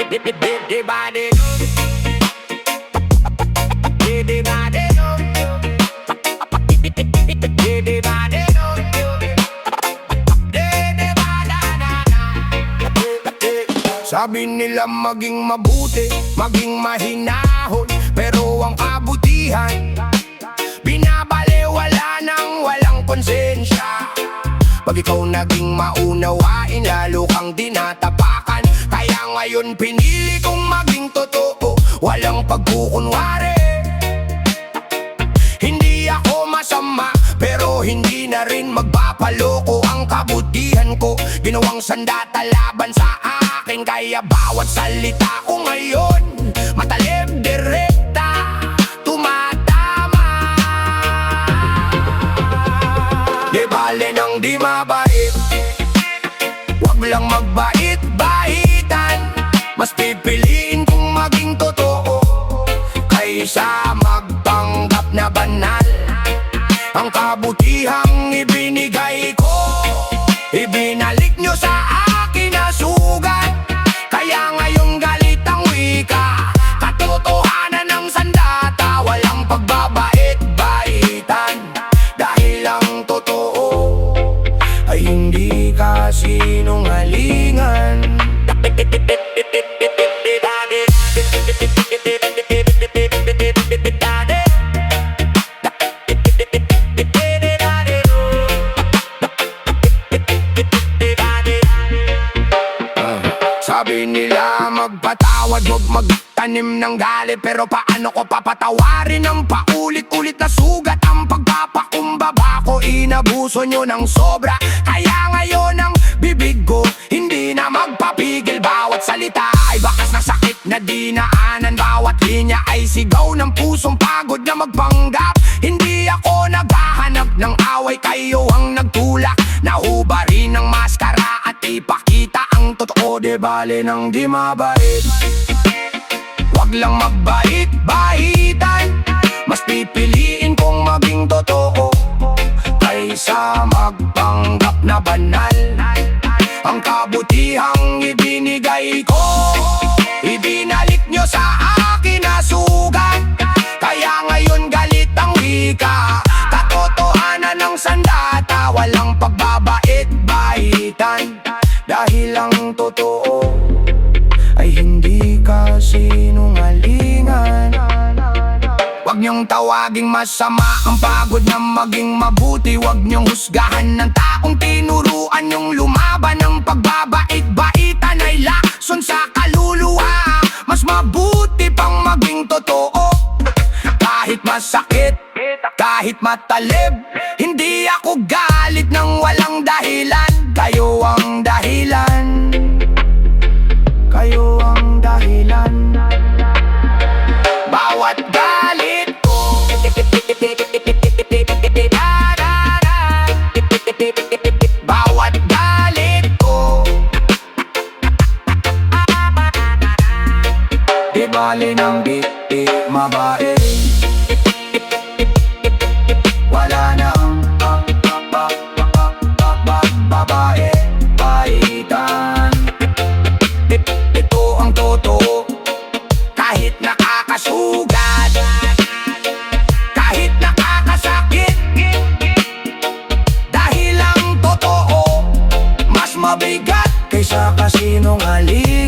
Di ba di? Di ba di? Di ba di? Sabi nila maging mabuti, maging mahinahon, pero ang kabutihan binabaliwala ng walang konsensya. Pag ikaw naging maunawain, lalo kang tinatapakan. Kaya ngayon pinili kong maging totoo, walang pagkukunwari. Hindi ako masama, pero hindi na rin magpapaloko. Ang kabutihan ko, ginawang sandata laban sa akin. Kaya bawat salita ko ngayon, matalim, direkta, tumatama. Di bale nang di mabait, wag lang magbait-baitan. Mas pipiliin kong maging totoo kaysa magpanggap na banal. Ang kabutihang ibinigay ko, ibinalik nyo sa akin na sugat. Kaya ngayon galit ang wika, katotohanan ng sandata. Walang pagbabait-baitan, dahil ang totoo ay hindi kasinungalingan. Sabi nila magpatawad, huwag magtanim ng galit. Pero paano ko papatawarin ang paulit-ulit na sugat? Ang pagpapakumbaba ko, inabuso nyo ng sobra. Kaya ngayon ang bibig ko hindi na magpapigil. Bawat salita ay bakas na sakit na dinaanan. Bawat linya ay sigaw ng pusong pagod na magpanggap. Hindi ako naghahanap ng away, kayo ang nagtulak. Nahubarin ng maskara at ipakita ang totoo. Di bale nang di mabait, wag lang magbait-baitan. Mas pipiliin kong maging totoo kaysa magpanggap na banal. Ang kabutihang ibinigay ko, ibinalik nyo sa akin na sugat. Kaya ngayon galit ang wika, katotohanan ng sandata. Walang pagbabait-baitan, dahil ang totoo ay hindi kasinungalingan. Huwag niyong tawaging masama ang pagod na maging mabuti. Huwag niyong husgahan ng taong tinuruan niyong lumaban. Ang pagbabait-baitan ay lakson sa kaluluwa. Mas mabuti pang maging totoo, kahit masakit, kahit matalib. Hindi ako galit ng walang dahilan. Kayo ang dahilan, kayo ang dahilan. Bawat galit ko, bawat galit ko, di bale nang di mabait. Wala na ang babae-baitan. Ito ang totoo, kahit nakakasugat, kahit nakakasakit. Dahil ang totoo mas mabigat kaysa kasinungalingan.